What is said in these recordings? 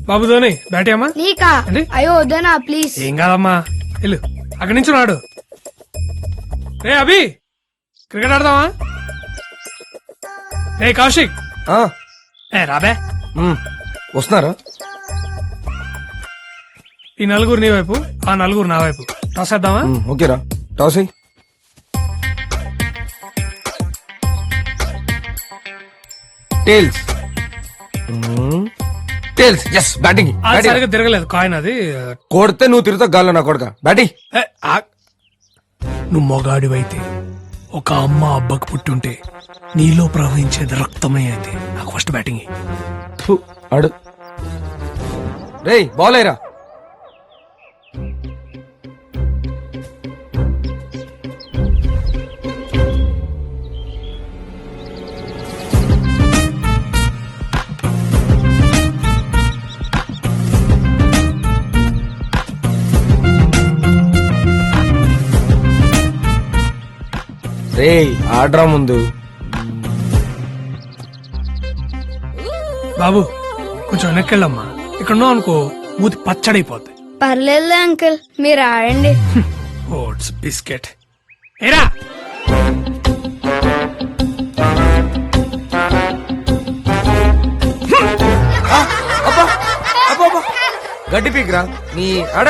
బాబు Dhoni bat అమ్మా నీకా అయ్యో వద్దనా ప్లీజ్. ఏం కాదమ్మా వెళ్ళు అక్కడి నుంచి రాడు. రే అభి క్రికెట్ ఆడదామా? రే కౌశిక్ రాబే వస్తున్నారా? ఈ నలుగురు నీ వైపు ఆ నలుగురు నా వైపు టాస్ వేద్దామా? ఓకేరా toss tails tails. Yes batting. సరిగ్గా తిరగలేదు కాయిన్ అది. కొడితే నువ్వు తిరుగుతావు గాల్లో నా కొడక. బ్యాటింగ్. నువ్వు మొగాడివైతే ఒక అమ్మ అబ్బకు పుట్టుంటే నీలో ప్రవహించేది రక్తమే అయితే నాకు ఫస్ట్ బ్యాటింగ్. ఆడు రే బాల్ అయ్యరా. రే ఆడ్రా ముందు. బాబు కొంచెం వెనక్కెళ్ళమ్మా. ఇక్కడ ఉన్నావు అనుకో మూతి పచ్చడైపోద్ది. పర్లేదు అంకుల్ మీరు ఆడండి. ఓట్స్ బిస్కెట్ ఏరా. గడ్డి పీకిరా నీ ఆడ.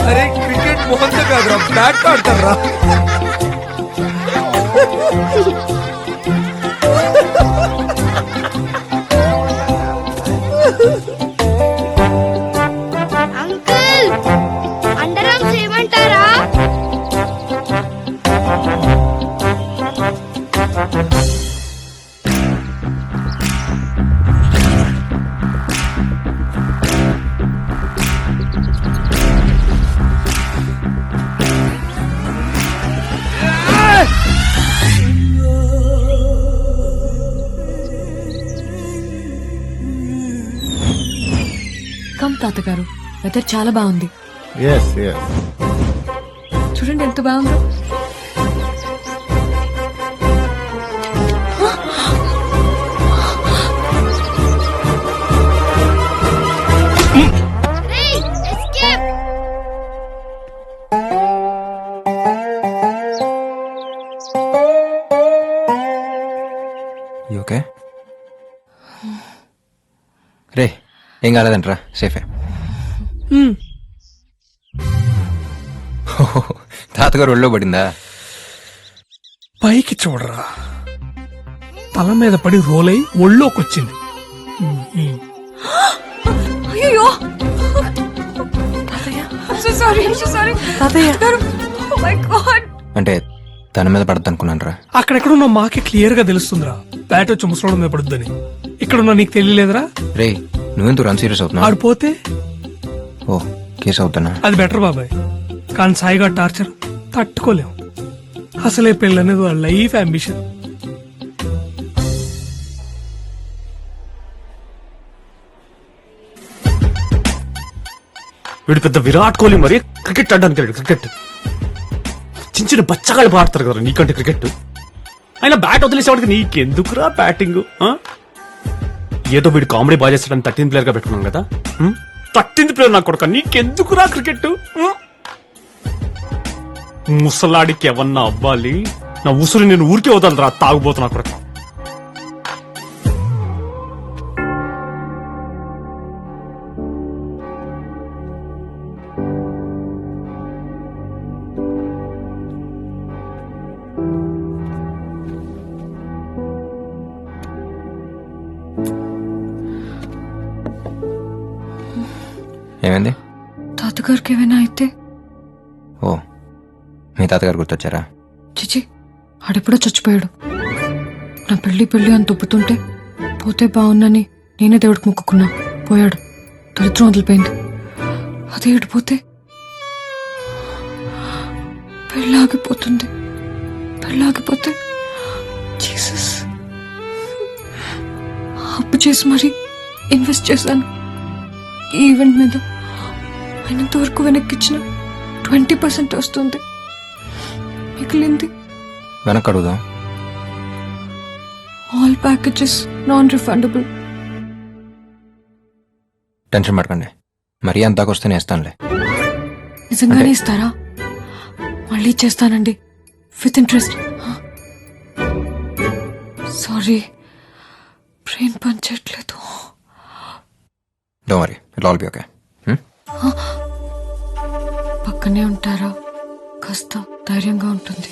అరే క్రికెట్ మోహన్ కాదురా బ్యాట్ ఆడతారా. అంకుల్ అండర్ ఆర్మ్స్ చేయమంటారా? కమ్ తాతగారు వెదర్ చాలా బాగుంది. చూడండి ఎంత బాగుందో. ఓకే రే ఏం కాలేదంటరా సేఫే. తాతగారు ఒళ్ళో పడిందా? పైకి చూడరా తల మీద పడి రోల్ అయి ఒళ్ళోకొచ్చింది. అయ్యో అంటే తన మీద పడద్దు అనుకున్నాను రా. అక్కడెక్కడున్న మాకే క్లియర్ గా తెలుస్తుందిరా బ్యాట్ వచ్చి ముసలోడు మీద పడుద్దని. ఇక్కడున్నా నీకు తెలియలేదురా? రే నువ్వెందుకు రన్ సీరియస్ అవుతున్నావు? ఆడిపోతే ఓ కేసు అవుతానా? అది బెటర్ బాబాయ్. కానీ సాయిగా టార్చర్ తట్టుకోలేము. అసలే పెళ్ళనేది వాళ్ళ లైఫ్ అంబిషన్. వీడు పెద్ద విరాట్ కోహ్లీ మరి క్రికెట్ ఆడడానికి వెళ్ళాడు. క్రికెట్ చిన్న చిన్న బచ్చగాళ్ళు పాడతారు కదా నీకంటే క్రికెట్. అయినా బ్యాట్ వదిలేసేవాడికి నీకెందుకురా బ్యాటింగ్? ఏదో వీడు కామెడీ బాగా చేస్తాడని 13th ప్లేయర్ గా పెట్టుకున్నాం కదా. 13th ప్లేయర్ నా కొడుక నీకెందుకురా క్రికెట్? ముసలాడికి ఎవన్నా అవ్వాలి నా ఉసురు నేను ఊరికే వదలరా తాగుబోతున్నా కొడుక. ఏమైంది? తాతగారికి ఏమైనా అయితే? ఓ మీ తాతగారు గుర్తొచ్చారా? చిచి ఆడెప్పుడో చచ్చిపోయాడు. నా పెళ్లి అని తొప్పుతుంటే పోతే బాగుందని నేనే దేవుడికి మొక్కుకున్నా. పోయాడు. దరిద్రం వదిలిపోయింది. అదే ఇడిపోతే పెళ్ళాగిపోతే జీసస్ అప్పు చేసి మరీ ఇన్వెస్ట్ చేశాను ఈ ఈవెంట్ మీద. అయినంతవరకు వెనక్కిచ్చిన 20% వస్తుంది, మిగిలింది వెనక్కి అడుగుదాం. All packages non refundable. Tension పడకండి, మరీ అంతాకు వస్తే నేస్తానులే. నిజంగానే ఇస్తారా? మళ్ళీ చేస్తానండి విత్ ఇంట్రెస్ట్. సారీ, బ్రెయిన్ పనిచేయట్లేదు. Don't worry, it all be okay. పక్కనే ఉంటారా? కాస్త ధైర్యంగా ఉంటుంది.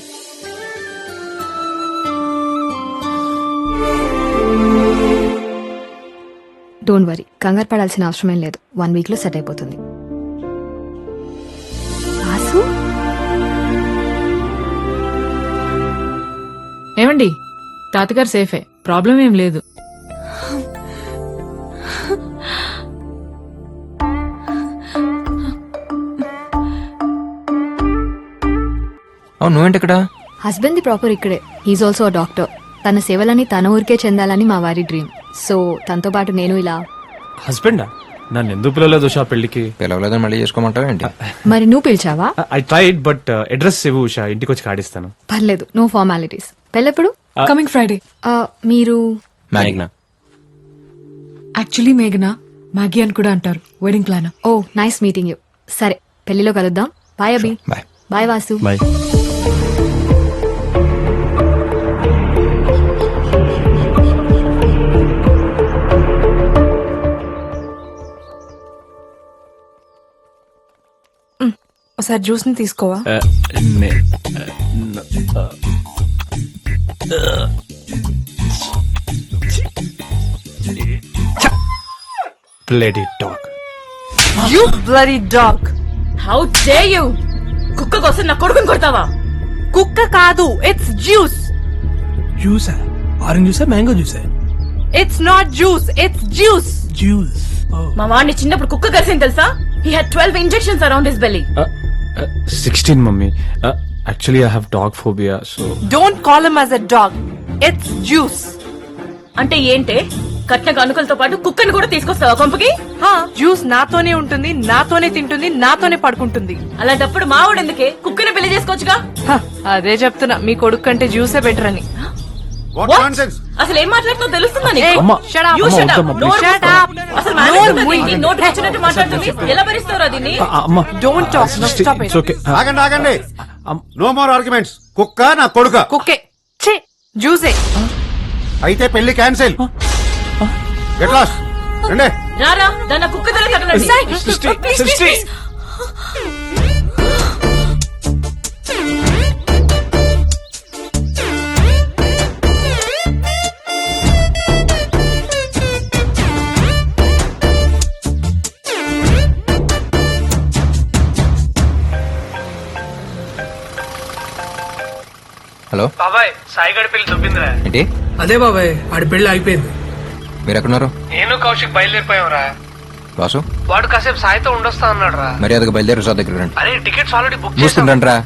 డోంట్ వరీ, కంగారు పడాల్సిన అవసరమేం లేదు. 1 week లో సెట్ అయిపోతుంది. వాసు, ఏమండి, తాతగారు సేఫే, ప్రాబ్లం ఏం లేదు. అవును, నువ్వేంటి ఇక్కడ? హస్బెండ్ ది ప్రాపర్ ఇక్కడే. He's also doctor. తన సేవలని తన ఊరికే చెందాలని మా వారి డ్రీమ్. సో తనతో పాటు నేను ఇలా. హస్బెండా? నన్ను ఎందుకు పిలవలేదు ఉషా పెళ్లికి? పిలవలేదని మళ్ళీ చేసుకోమంటావా ఏంటి? మరి నువ్వు పిలిచావా? ఐ ట్రైడ్ బట్ అడ్రస్ ఇవ్వు ఉషా, ఇంటికి వచ్చి కాడిస్తాను. పర్లేదు, నో ఫార్మాలిటీస్. పెళ్ళెప్పుడు? Coming Friday. మీరు మ్యాగ్నా. యాక్చువల్లీ మేఘనా మ్యాగీ అని కూడా అంటారు. Wedding plan. Oh nice meeting you. సరే, పెళ్లిలో కలుద్దాం. Bye Abhi. Bye. Bye Vasu. Bye. ఒకసారి జ్యూస్ ని తీసుకోవా? Bloody dog. You bloody dog. How dare you! కుక్క కోసం నా కొడుకుని కొడతావా? కుక్క కాదు, ఇట్స్ జ్యూస్. జ్యూసా? ఆరెంజ్ జ్యూసా, మ్యాంగో జ్యూసా? It's not juice, it's Zeus. Zeus. మా వాడిని చిన్నప్పుడు కుక్క కలిసింది తెలుసా? He had 12 injections around his belly. 16 mummy. Actually I have dog phobia, so don't call him as a dog. It's juice. అంటే ఏంటే? కట్న కానుకలతో పాటు కుక్కని కూడా తీసుకొస్తావా కొంపకి? జ్యూస్ నాతోనే ఉంటుంది, నాతోనే తింటుంది, నాతోనే పడుకుంటుంది. అలాంటప్పుడు మా వాడు ఎందుకే? కుక్కని పెళ్లి చేసుకోవచ్చుగా. హ, అదే చెప్తున్నా, మీ కొడుకు కంటే జ్యూసే బెటర్ అని. What? అసలు ఏం మాట్లాడుతుందో తెలుస్తుందా నీకు? Hey, అమ్మా, shut up. You shut up. అమ్మా, నోరు shut మూసుకో. up. అసలు నోరు మాట్లాడుతుందా మూయి. దీన్ని? నోటికి వచ్చినట్టు మాట్లాడుతుంది. ఎలా భరిస్తావురా దీన్ని? అమ్మా, Don't talk. No, stop it. It's okay. ఆగండి ఆగండి, నో మోర్ ఆర్గ్యుమెంట్స్. కుక్క నా కొడుక కుక్కే. ఛే, జ్యూసే. అయితే పెళ్లి క్యాన్సిల్. Get lost. రండి. రారా, దాన్ని కుక్క తల కట్టండి. సృష్టి, Please, please, సృష్టి. please. హలో బాబాయ్, సాయిగడి పెళ్లి దొబ్బిందిరా. ఏంటి? అదే బాబాయ్, ఆడి పెళ్లి అయిపోయింది. మీరు ఎక్కడున్నారు? నేను కౌశిక్ బయలుదేరిపోయావురా. బాసు వాడు కాసేపు సాయితో ఉండొస్తా అన్నాడు రా. మర్యాదగా బయలుదేరి రిసార్ట్ దగ్గర రండి. అరే, టికెట్స్ ఆల్రెడీ బుక్ చేసాం. చూసుకుంటాను రా.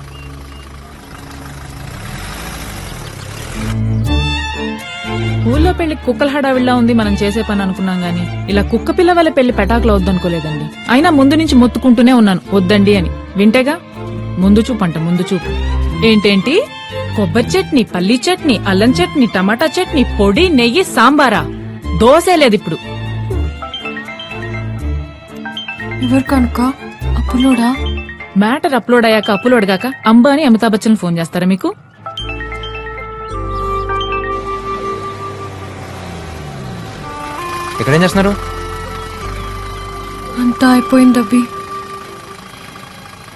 ఊళ్ళో పెళ్లి కుక్కల హడావిడిలా ఉంది మనం చేసే పని అనుకున్నాం గానీ ఇలా కుక్క పిల్ల వల్ల పెళ్లి పెటాకులో వద్దనుకోలేదండి. అయినా ముందు నుంచి మొత్తుకుంటూనే ఉన్నాను వద్దండి అని. వింటేగా ముందు చూపు అంట, ముందు చూపు. ఏంటేంటి? కొబ్బరి చట్నీ, పల్లీ చట్నీ, అల్లం చట్నీ, టమాటా చట్నీ, పొడి, నెయ్యి, సాంబారా? దోసే లేదు ఇప్పుడు. ఎవరు కనుక అప్పులోడా? మ్యాటర్ అప్లోడ్ అయ్యాక అప్లోడ్ గాక అంబానీ, అమితాబ్ బచ్చన్ ఫోన్ చేస్తారా మీకు? ఇక్కడేం చేస్తున్నారు? అంతా అయిపోయింది Abhi.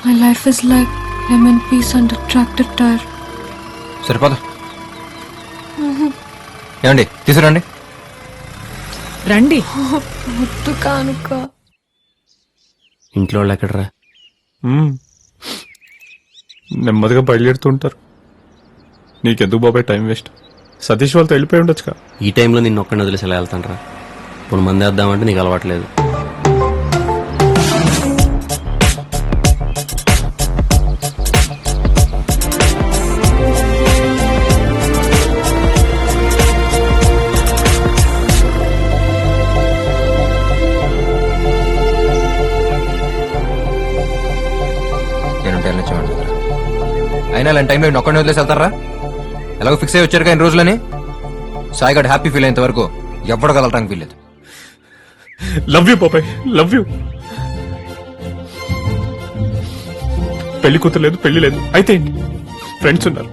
My life is like lemon piece and tractor tyre. సరిపోదా? ఏమండి, తీసుకురండి. రండి. ముద్దు కానుక. ఇంట్లో వాళ్ళు ఎక్కడరా? నెమ్మదిగా బయలుదేరుతుంటారు. నీకెందుకు బాబాయ్ టైం వేస్ట్? సతీష్ వాళ్ళతో వెళ్ళిపోయి ఉండొచ్చుగా. ఈ టైంలో నిన్ను ఒక్కడిని వదిలేసి ఎలా వెళ్తానరా? ఇప్పుడు మంది వేద్దామంటే నీకు అలవాట్లేదు. అయినా ఇలాంటి టైంలో ఒక్కడిని వదిలేసి వెళ్తారా? ఎలాగో ఫిక్స్ అయ్యి వచ్చారు కానీ రోజులని సాయిగడ్ హ్యాపీ ఫీల్ అయ్యేంత వరకు ఎవడు కదలటానికి వీల్లేదు. లవ్ యూ బాబాయ్, లవ్ యూ. పెళ్లి కూతురు లేదు, పెళ్లి లేదు, అయితే ఏంటి? ఫ్రెండ్స్ ఉన్నారు,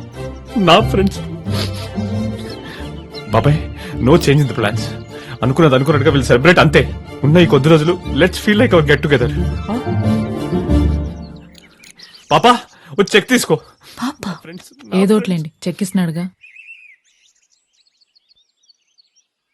నా ఫ్రెండ్స్. బాబాయ్ no change in the plans. అనుకున్నది అనుకున్నట్టుగా వీళ్ళు సెలబ్రేట్ అంతే. ఉన్న ఈ కొద్ది రోజులు let's feel like our get together. పాపా వచ్చి చెక్ తీసుకో. ఏదోట్లేండి, చెక్కిస్తున్నాడుగా.